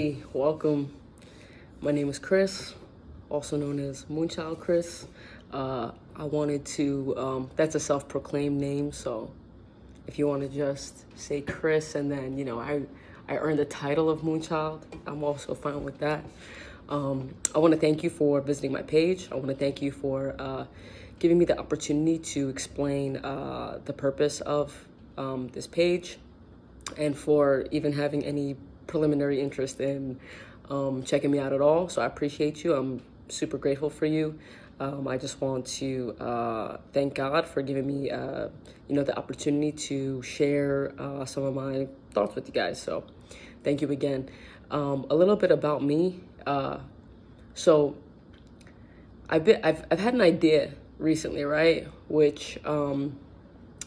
Hey, welcome. My name is Krys, also known as Moonchild Krys. I wanted to, that's a self-proclaimed name, so if you want to just say Krys and then, I earned the title of Moonchild, I'm also fine with that. I want to thank you for visiting my page. I want to thank you for giving me the opportunity to explain the purpose of this page and for even having any preliminary interest in checking me out at all. So I appreciate you. I'm super grateful for you. I just want to thank God for giving me, the opportunity to share some of my thoughts with you guys. So thank you again. A little bit about me. So I've had an idea recently, right? Which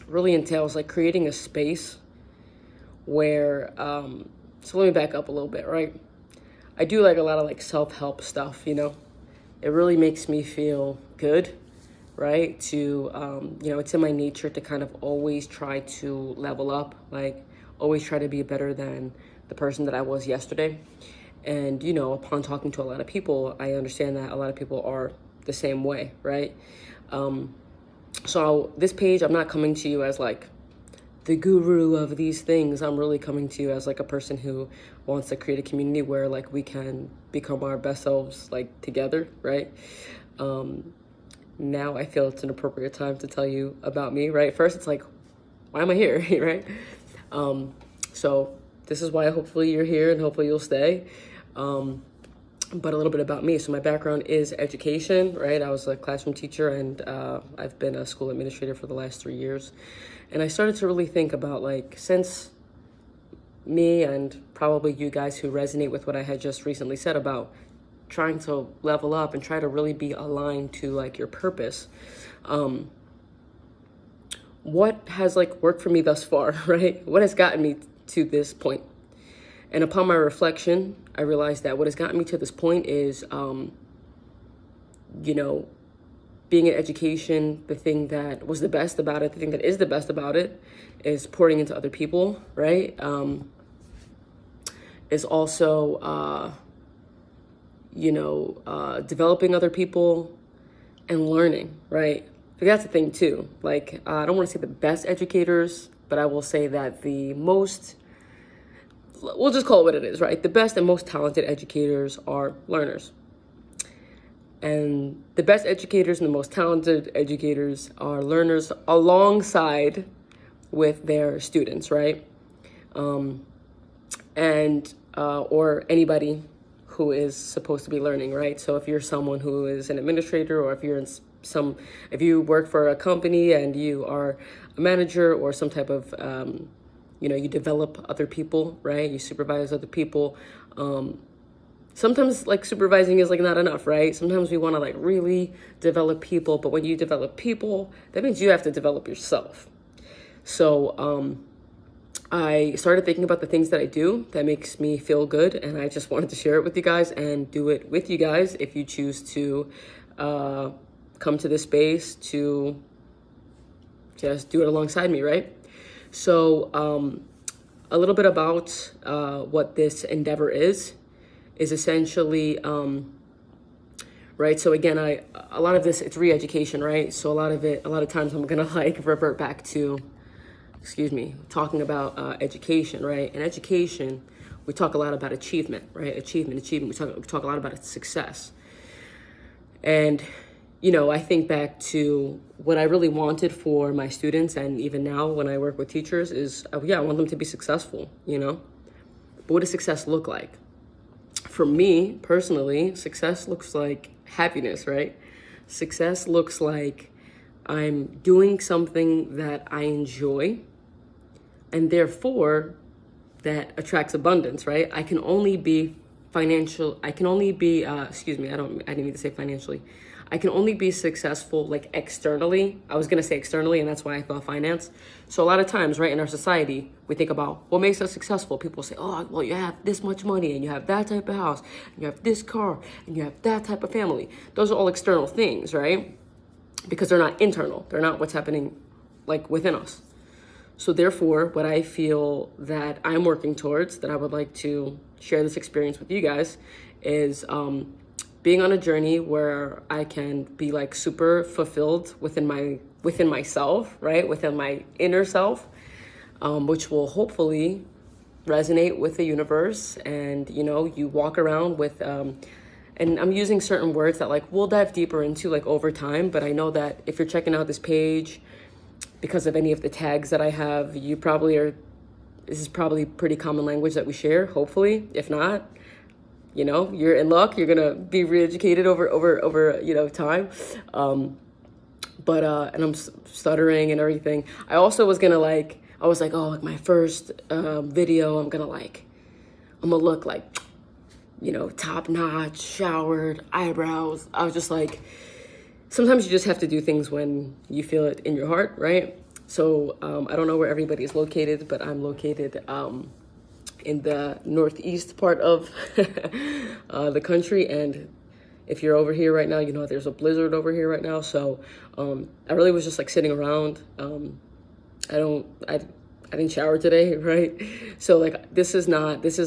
really entails like creating a space where, so let me back up a little bit, right? I do like a lot of like self-help stuff, It really makes me feel good, right? To, it's in my nature to kind of always try to level up, like always try to be better than the person that I was yesterday. And, upon talking to a lot of people, I understand that a lot of people are the same way, right? So this page, I'm not coming to you as like the guru of these things. I'm really coming to you as like a person who wants to create a community where like we can become our best selves like together, right? Now I feel it's an appropriate time to tell you about me, right? First, it's like, why am I here, right? So this is why hopefully you're here and hopefully you'll stay. But a little bit about me. So my background is education, right? I was a classroom teacher and I've been a school administrator for the last 3 years. And I started to really think about like, since me and probably you guys who resonate with what I had just recently said about trying to level up and try to really be aligned to like your purpose, what has like worked for me thus far, right? What has gotten me to this point? And upon my reflection, I realized that what has gotten me to this point is, being in education, the thing that was the best about it, the thing that is the best about it is pouring into other people, right? Is also, developing other people and learning, right? But that's the thing too. Like, I don't want to say the best educators, but I will say that the most, we'll just call it what it is, right? The best and most talented educators are learners. And the best educators and the most talented educators are learners alongside with their students, right? Or anybody who is supposed to be learning, right? So if you're someone who is an administrator, or if you're if you work for a company and you are a manager or some type of, you develop other people, right? You supervise other people. Sometimes like supervising is like not enough, right? Sometimes we want to like really develop people, but when you develop people, that means you have to develop yourself. So I started thinking about the things that I do that makes me feel good, and I just wanted to share it with you guys and do it with you guys if you choose to come to this space to just do it alongside me, right? So a little bit about what this endeavor is essentially, right? So again, a lot of this, it's re-education, right? So a lot of times I'm gonna like revert back to, talking about education, right? In education, we talk a lot about achievement, right? Achievement. We talk a lot about success. And, I think back to what I really wanted for my students, and even now when I work with teachers is, I want them to be successful, But what does success look like? For me, personally, success looks like happiness, right? Success looks like I'm doing something that I enjoy, and therefore that attracts abundance, right? I didn't mean to say financially. I can only be successful like externally. I was gonna say externally, and that's why I thought finance. So a lot of times, right, in our society, we think about what makes us successful. People say, oh, well, you have this much money, and you have that type of house, and you have this car, and you have that type of family. Those are all external things, right? Because they're not internal. They're not what's happening like within us. So therefore, what I feel that I'm working towards, that I would like to share this experience with you guys, is being on a journey where I can be like super fulfilled within myself, right? Within my inner self, which will hopefully resonate with the universe. And, you know, you walk around with, and I'm using certain words that like we'll dive deeper into like over time, but I know that if you're checking out this page because of any of the tags that I have, you probably are, this is probably pretty common language that we share, hopefully. If not, you know, you're in luck. You're gonna be re-educated over you know, time. And I'm stuttering and everything. I also was gonna like, I was like, oh, like my first video, I'm gonna look like, you know, top notch, showered, eyebrows. I was just like, sometimes you just have to do things when you feel it in your heart, right? So I don't know where everybody is located, but I'm located in the northeast part of the country. And if you're over here right now, you know there's a blizzard over here right now. So I really was just like sitting around. I didn't shower today, right? So like this is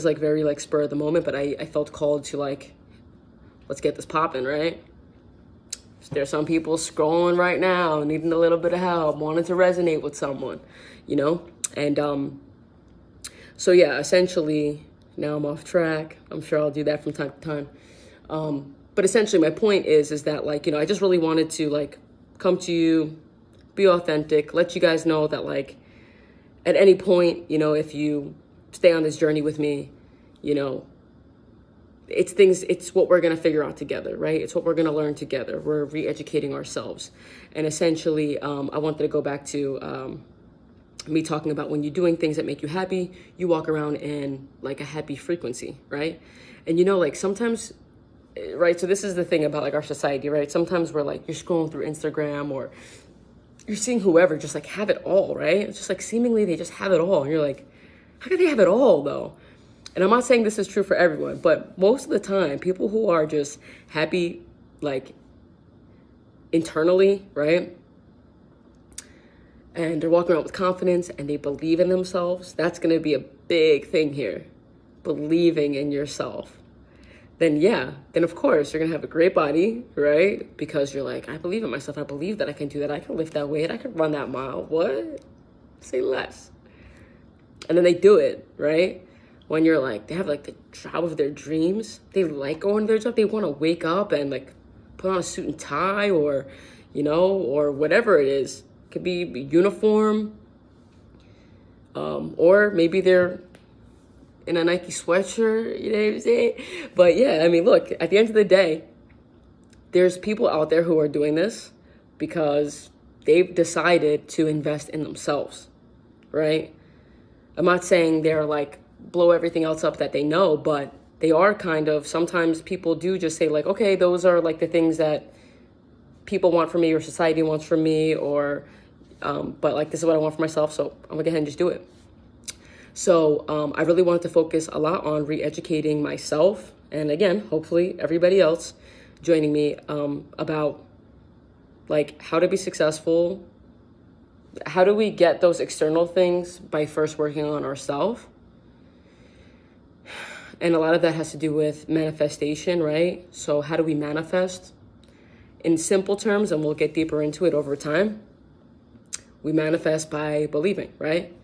like very like spur of the moment, but I felt called to like, let's get this popping, right? There's some people scrolling right now, needing a little bit of help, wanting to resonate with someone, you know? And so yeah, essentially, now I'm off track. I'm sure I'll do that from time to time. But essentially my point is that like, you know, I just really wanted to like come to you, be authentic, let you guys know that like at any point, you know, if you stay on this journey with me, you know, it's what we're going to figure out together, right? It's what we're going to learn together. We're re-educating ourselves. And essentially, I wanted to go back to me talking about when you're doing things that make you happy, you walk around in like a happy frequency, right? And you know, like sometimes, right? So this is the thing about like our society, right? Sometimes we're like, you're scrolling through Instagram or you're seeing whoever just like have it all, right? It's just like seemingly they just have it all. And you're like, how can they have it all though? And I'm not saying this is true for everyone, but most of the time, people who are just happy, like internally, right? And they're walking around with confidence and they believe in themselves. That's going to be a big thing here. Believing in yourself. Then of course you're going to have a great body, right? Because you're like, I believe in myself. I believe that I can do that. I can lift that weight. I can run that mile. What? Say less. And then they do it, right? When you're like, they have like the job of their dreams. They like going to their job. They want to wake up and like put on a suit and tie or, you know, or whatever it is. It could be uniform. Or maybe they're in a Nike sweatshirt, you know what I'm saying? But yeah, I mean, look, at the end of the day, there's people out there who are doing this because they've decided to invest in themselves, right? I'm not saying they're like, blow everything else up that they know, but they are kind of, sometimes people do just say like, okay, those are like the things that people want from me or society wants from me or, but like this is what I want for myself. So I'm gonna go ahead and just do it. So I really wanted to focus a lot on re-educating myself. And again, hopefully everybody else joining me about like how to be successful. How do we get those external things by first working on ourselves? And a lot of that has to do with manifestation, right? So how do we manifest? In simple terms, and we'll get deeper into it over time, we manifest by believing, right?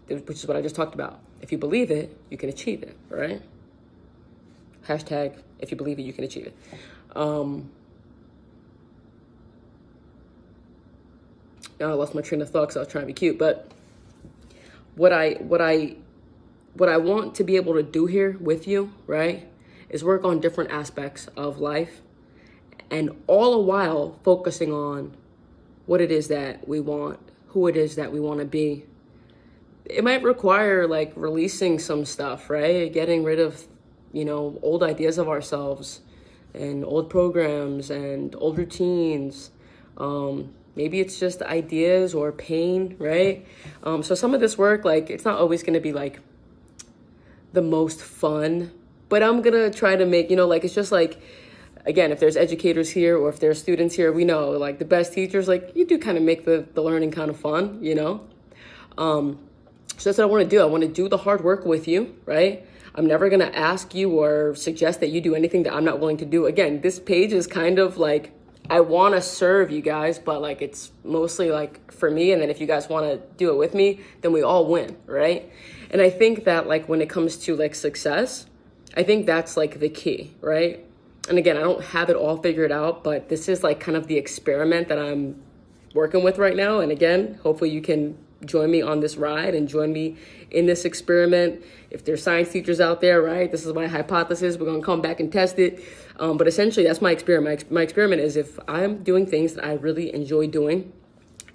Which is what I just talked about. If you believe it, you can achieve it, right? Hashtag, if you believe it, you can achieve it. Now I lost my train of thought because I was trying to be cute, but what I want to be able to do here with you, right, is work on different aspects of life and all the while focusing on what it is that we want, who it is that we want to be. It might require like releasing some stuff, right? Getting rid of, you know, old ideas of ourselves and old programs and old routines. Maybe it's just ideas or pain, right? So some of this work, like, it's not always going to be like the most fun, but I'm gonna try to make, you know, like, it's just like, again, if there's educators here or if there's students here, we know like the best teachers, like you do kind of make the learning kind of fun, you know? So that's what I want to do. I want to do the hard work with you, right? I'm never going to ask you or suggest that you do anything that I'm not willing to do. Again, this page is kind of like, I want to serve you guys, but like it's mostly like for me. And then if you guys want to do it with me, then we all win, right? And I think that like when it comes to like success, I think that's like the key, right? And again, I don't have it all figured out, but this is like kind of the experiment that I'm working with right now. And again, hopefully you can join me on this ride and join me in this experiment. If there's science teachers out there, right, this is my hypothesis. We're going to come back and test it. But essentially, that's my experiment. My experiment is if I'm doing things that I really enjoy doing,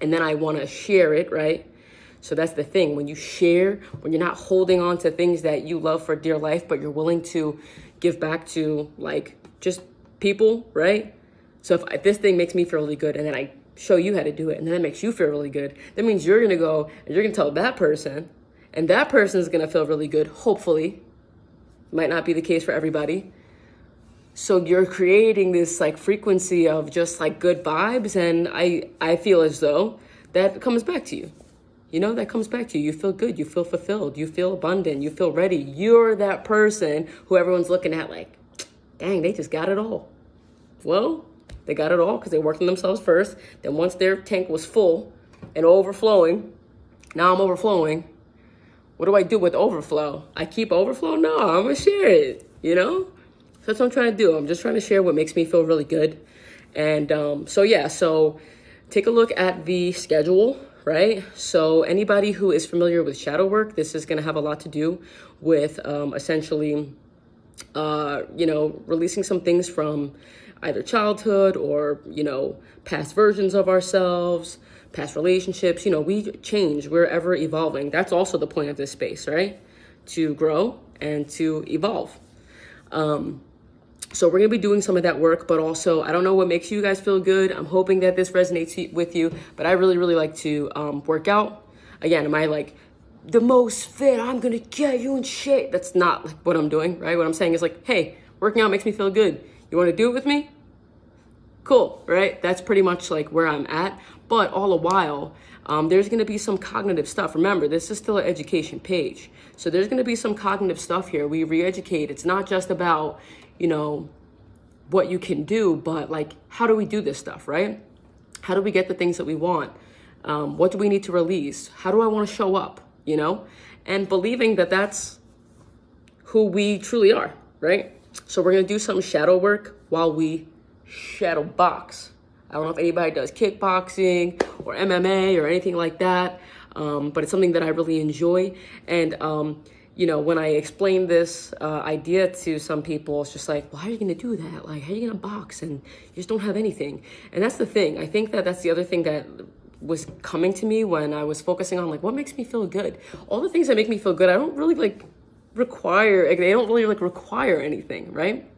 and then I want to share it, right? So that's the thing. When you share, when you're not holding on to things that you love for dear life, but you're willing to give back to like just people, right? So if this thing makes me feel really good, and then I show you how to do it, and then it makes you feel really good, that means you're going to go and you're going to tell that person, and that person is going to feel really good, hopefully. Might not be the case for everybody. So you're creating this like frequency of just like good vibes, and I feel as though that comes back to you. You know, that comes back to you. You feel good, you feel fulfilled, you feel abundant, you feel ready. You're that person who everyone's looking at like, dang, they just got it all. Well, they got it all because they worked on themselves first. Then once their tank was full and overflowing, now I'm overflowing. What do I do with overflow? I keep overflow? No, I'm going to share it, you know? So that's what I'm trying to do. I'm just trying to share what makes me feel really good. And so take a look at the schedule, right? So anybody who is familiar with shadow work, this is going to have a lot to do with essentially, releasing some things from either childhood or, past versions of ourselves, past relationships. We change, we're ever evolving. That's also the point of this space, right? To grow and to evolve. So we're going to be doing some of that work, but also I don't know what makes you guys feel good. I'm hoping that this resonates with you, but I really, really like to work out. Again, am I like the most fit? I'm going to get you in shape. That's not like what I'm doing, right? What I'm saying is like, hey, working out makes me feel good. You want to do it with me? Cool, right? That's pretty much like where I'm at. But all the while, there's going to be some cognitive stuff. Remember, this is still an education page. So there's going to be some cognitive stuff here. We re-educate. It's not just about, what you can do, but like, how do we do this stuff, right? How do we get the things that we want? What do we need to release? How do I want to show up, And believing that that's who we truly are, right? So we're going to do some shadow work while we shadow box. I don't know if anybody does kickboxing or MMA or anything like that, but it's something that I really enjoy. And, when I explain this idea to some people, it's just like, well, how are you going to do that? Like, how are you going to box and you just don't have anything? And that's the thing. I think that that's the other thing that was coming to me when I was focusing on like, what makes me feel good? All the things that make me feel good, I don't really they don't really require anything, right?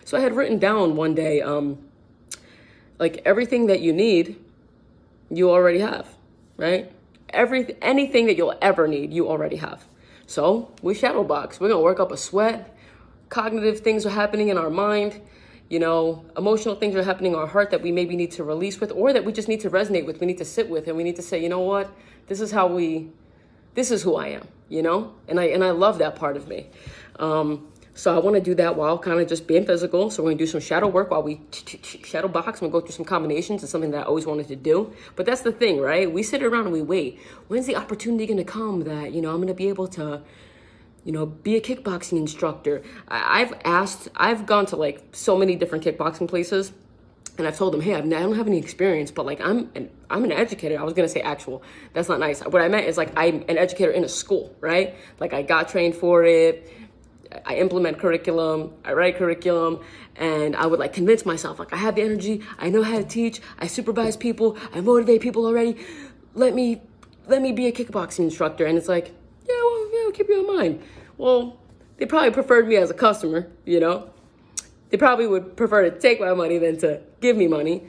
So I had written down one day, like everything that you need, you already have, right? Anything that you'll ever need, you already have. So we shadow box. We're going to work up a sweat. Cognitive things are happening in our mind. Emotional things are happening in our heart that we maybe need to release with, or that we just need to resonate with. We need to sit with, and we need to say, you know what? This is who I am, And I love that part of me. So I want to do that while kind of just being physical. So we're going to do some shadow work while we shadow box. I'm going to go through some combinations. It's something that I always wanted to do. But that's the thing, right? We sit around and we wait. When's the opportunity going to come that, I'm going to be able to, be a kickboxing instructor? I've gone to like so many different kickboxing places. And I've told them, hey, I don't have any experience, but like I'm an educator. I was going to say actual. That's not nice. What I meant is like I'm an educator in a school, right? Like I got trained for it. I implement curriculum, I write curriculum, and I would like convince myself, like I have the energy, I know how to teach, I supervise people, I motivate people already. Let me be a kickboxing instructor. And it's like, yeah, keep you in mind. Well, they probably preferred me as a customer, They probably would prefer to take my money than to give me money.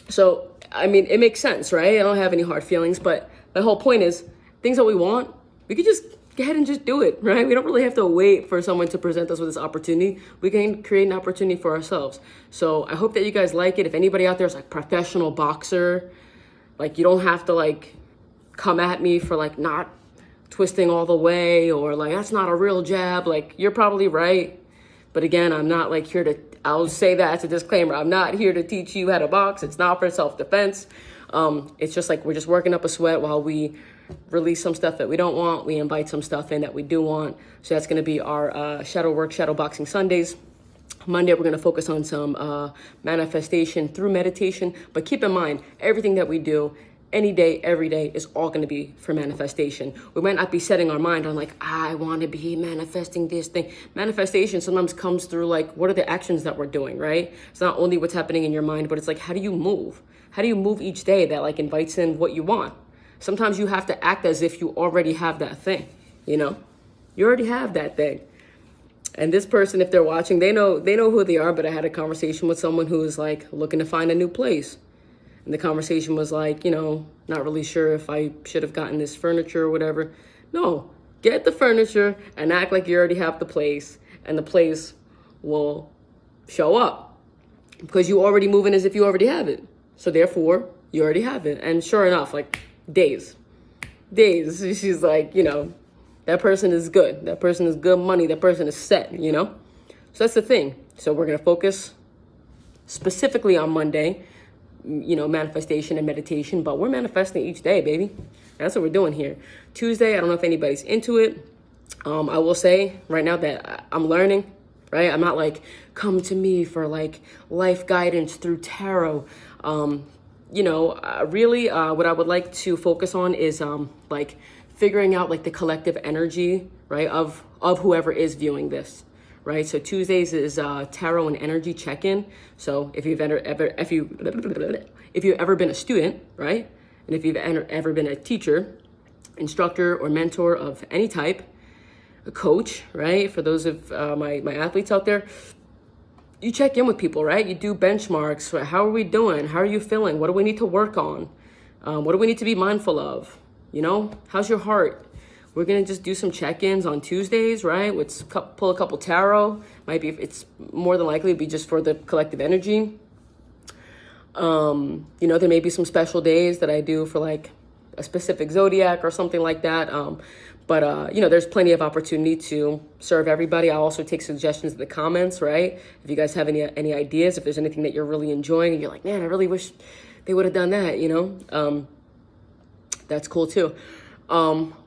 So, I mean, it makes sense, right? I don't have any hard feelings, but my whole point is things that we want, we could just go ahead and just do it, right? We don't really have to wait for someone to present us with this opportunity. We can create an opportunity for ourselves. So I hope that you guys like it. If anybody out there is like professional boxer, like you don't have to like come at me for like not twisting all the way, or like, that's not a real jab. Like, you're probably right. But again, I'm not like here to, I'll say that as a disclaimer. I'm not here to teach you how to box. It's not for self-defense. It's just like, we're just working up a sweat while we release some stuff that we don't want. We invite some stuff in that we do want. So that's going to be our shadow work, shadow boxing Sundays. Monday, we're going to focus on some manifestation through meditation. But keep in mind, everything that we do any day, every day is all going to be for manifestation. We might not be setting our mind on like, I want to be manifesting this thing. Manifestation sometimes comes through like, what are the actions that we're doing, right? It's not only what's happening in your mind, but it's like, how do you move? How do you move each day that like invites in what you want? Sometimes you have to act as if you already have that thing, you know? You already have that thing. And this person, if they're watching, they know who they are, but I had a conversation with someone who was like looking to find a new place. And the conversation was like, not really sure if I should have gotten this furniture or whatever. No, get the furniture and act like you already have the place, and the place will show up because you already moving as if you already have it. So therefore, you already have it. And sure enough, like days, she's like, that person is good. That person is good money. That person is set, So that's the thing. So we're going to focus specifically on Monday, manifestation and meditation, but we're manifesting each day, baby. That's what we're doing here. Tuesday, I don't know if anybody's into it. I will say right now that I'm learning, right? I'm not like, come to me for like life guidance through tarot. Really, what I would like to focus on is like figuring out like the collective energy, right, of whoever is viewing this. Right, so Tuesdays is tarot and energy check-in. So if you've ever been a student, right, and if you've ever been a teacher, instructor, or mentor of any type, a coach, right, for those of my athletes out there, you check in with people, right? You do benchmarks. How are we doing? How are you feeling? What do we need to work on? What do we need to be mindful of? How's your heart? We're going to just do some check-ins on Tuesdays, right? Let's pull a couple tarot. It's more than likely be just for the collective energy. There may be some special days that I do for like a specific zodiac or something like that. But there's plenty of opportunity to serve everybody. I also take suggestions in the comments, right? If you guys have any ideas, if there's anything that you're really enjoying and you're like, man, I really wish they would have done that, that's cool too.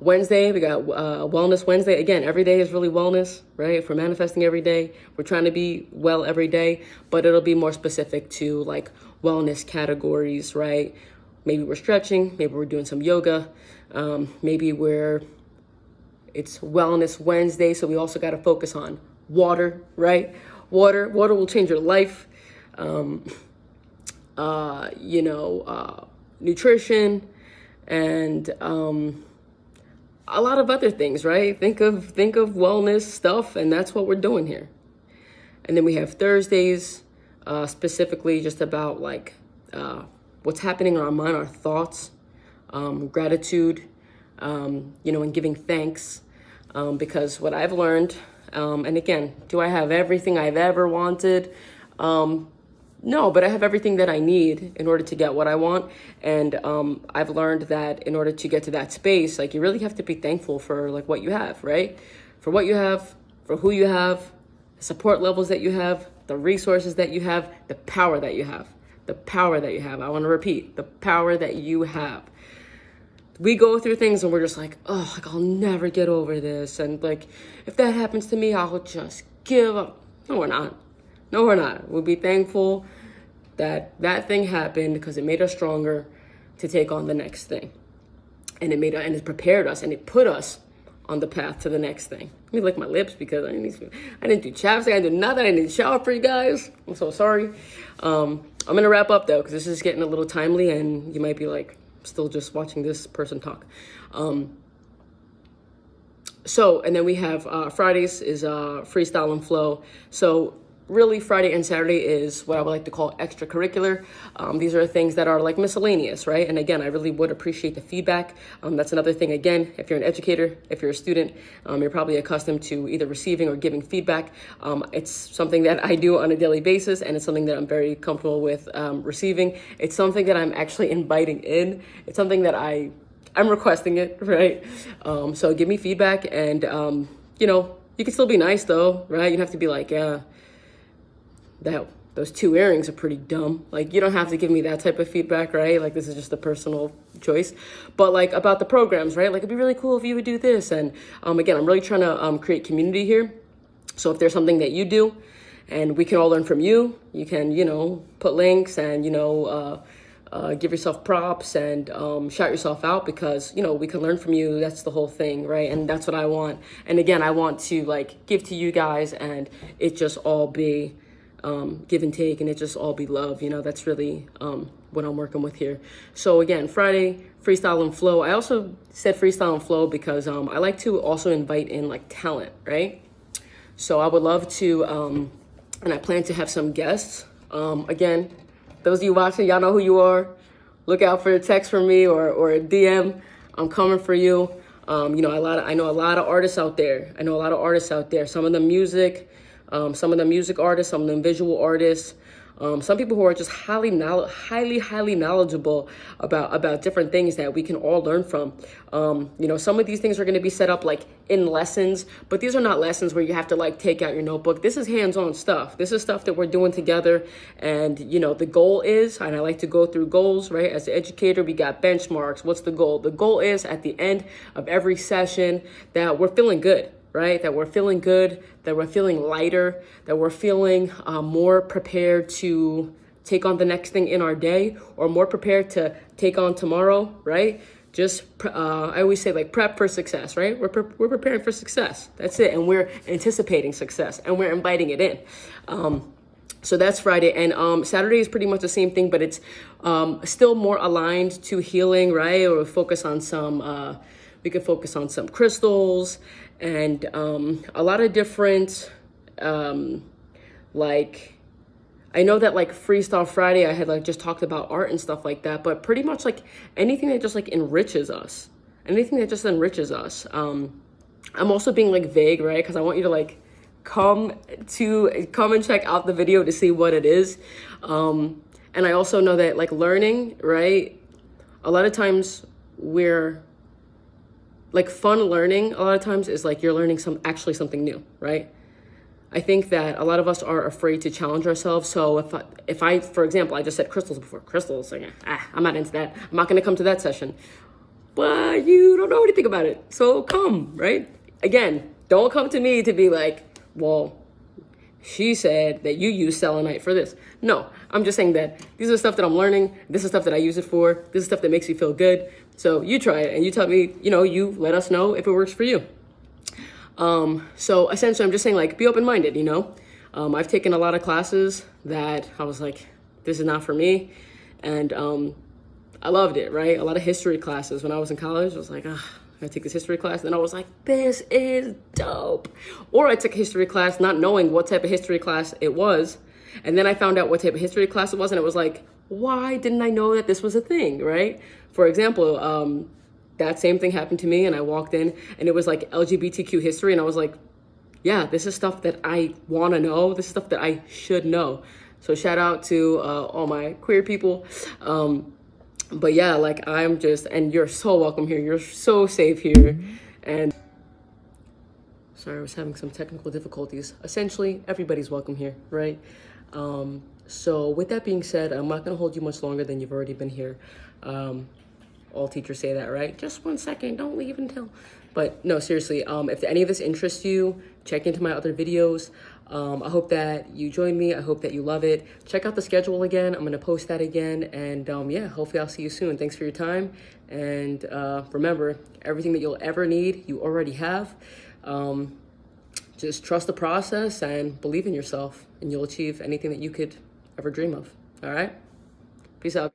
Wednesday, we got Wellness Wednesday. Again, every day is really wellness, right? If we're manifesting every day, we're trying to be well every day, but it'll be more specific to like wellness categories, right? Maybe we're stretching, maybe we're doing some yoga, maybe it's Wellness Wednesday, so we also got to focus on water, right? Water will change your life. Nutrition, and a lot of other things, right? Think of wellness stuff, and that's what we're doing here. And then we have Thursdays, specifically just about like what's happening in our mind, our thoughts, gratitude, and giving thanks. Because what I've learned, and again, do I have everything I've ever wanted? No, but I have everything that I need in order to get what I want. And I've learned that in order to get to that space, like you really have to be thankful for like what you have, right? For what you have, for who you have, the support levels that you have, the resources that you have, the power that you have, the power that you have. I want to repeat, the power that you have. We go through things and we're just like, oh, like I'll never get over this. And like, if that happens to me, I'll just give up. No, we're not. No, we're not. We'll be thankful that that thing happened because it made us stronger to take on the next thing. And it prepared us and it put us on the path to the next thing. Let me lick my lips because I didn't do chapstick. I didn't do nothing. I didn't shower for you guys. I'm so sorry. I'm going to wrap up though, because this is getting a little timely and you might be like still just watching this person talk. And then we have Fridays is freestyle and flow. So really Friday and Saturday is what I would like to call extracurricular. These are things that are like miscellaneous, right? And again, I really would appreciate the feedback. That's another thing. Again, if you're an educator, if you're a student, you're probably accustomed to either receiving or giving feedback. It's something that I do on a daily basis, and it's something that I'm very comfortable with receiving. It's something that I'm actually inviting in. It's something that I I'm requesting it, right? So give me feedback, and you know, you can still be nice though, right? You don't have to be like, yeah, those 2 earrings are pretty dumb. Like, you don't have to give me that type of feedback, right? Like, this is just a personal choice. But like about the programs, right? Like, it'd be really cool if you would do this. And again, I'm really trying to create community here. So if there's something that you do and we can all learn from you, you can, you know, put links and, you know, give yourself props and shout yourself out, because, you know, we can learn from you. That's the whole thing, right? And that's what I want. And again, I want to like give to you guys, and it just all be give and take, and it just all be love. You know, that's really what I'm working with here. So again, Friday, freestyle and flow. I also said freestyle and flow because I like to also invite in like talent, right? So I would love to, and I plan to have some guests. Again, those of you watching, y'all know who you are. Look out for a text from me or a DM. I'm coming for you. You know, I know a lot of artists out there. Some of them music, some of them music artists, some of them visual artists. Some people who are just highly knowledgeable about different things that we can all learn from. You know, some of these things are going to be set up like in lessons, but these are not lessons where you have to like take out your notebook. This is hands-on stuff. This is stuff that we're doing together. And, you know, the goal is, and I like to go through goals, right? As an educator, we got benchmarks. What's the goal? The goal is at the end of every session that we're feeling good. Right? That we're feeling good, that we're feeling lighter, that we're feeling more prepared to take on the next thing in our day, or more prepared to take on tomorrow, right? Just, I always say like prep for success, right? We're preparing for success. That's it. And we're anticipating success, and we're inviting it in. So that's Friday. And Saturday is pretty much the same thing, but it's still more aligned to healing, right? Or we focus on some, we can focus on some crystals and a lot of different, like, I know that like Freestyle Friday, I had like just talked about art and stuff like that, but pretty much like anything that just like enriches us, I'm also being like vague, right? Because I want you to like come and check out the video to see what it is. And I also know that like learning, right? A lot of times we're like fun learning, a lot of times is like you're learning actually something new, right? I think that a lot of us are afraid to challenge ourselves. So if I, for example, I just said crystals before. Crystals, like, I'm not into that. I'm not going to come to that session. But you don't know anything about it. So come, right? Again, don't come to me to be like, well, she said that you use selenite for this. No, I'm just saying that these are stuff that I'm learning. This is stuff that I use it for. This is stuff that makes me feel good. So you try it and you tell me, you know, you let us know if it works for you. So essentially I'm just saying like, be open-minded, you know? I've taken a lot of classes that I was like, this is not for me. And I loved it, right? A lot of history classes when I was in college, I was like, I take this history class. And then I was like, this is dope. Or I took a history class not knowing what type of history class it was. And then I found out what type of history class it was. And it was like, why didn't I know that this was a thing, right? For example, that same thing happened to me. And I walked in and it was like LGBTQ history. And I was like, yeah, this is stuff that I want to know. This is stuff that I should know. So shout out to all my queer people. But yeah, like I'm just, and you're so welcome here. You're so safe here. And sorry, I was having some technical difficulties. Essentially, everybody's welcome here, right? So with that being said, I'm not going to hold you much longer than you've already been here. All teachers say that, right? Just 1 second, don't leave until. But no, seriously, if any of this interests you, check into my other videos. I hope that you join me. I hope that you love it. Check out the schedule again. I'm going to post that again. And yeah, hopefully I'll see you soon. Thanks for your time. And remember, everything that you'll ever need, you already have. Just trust the process and believe in yourself, and you'll achieve anything that you could ever dream of. All right? Peace out.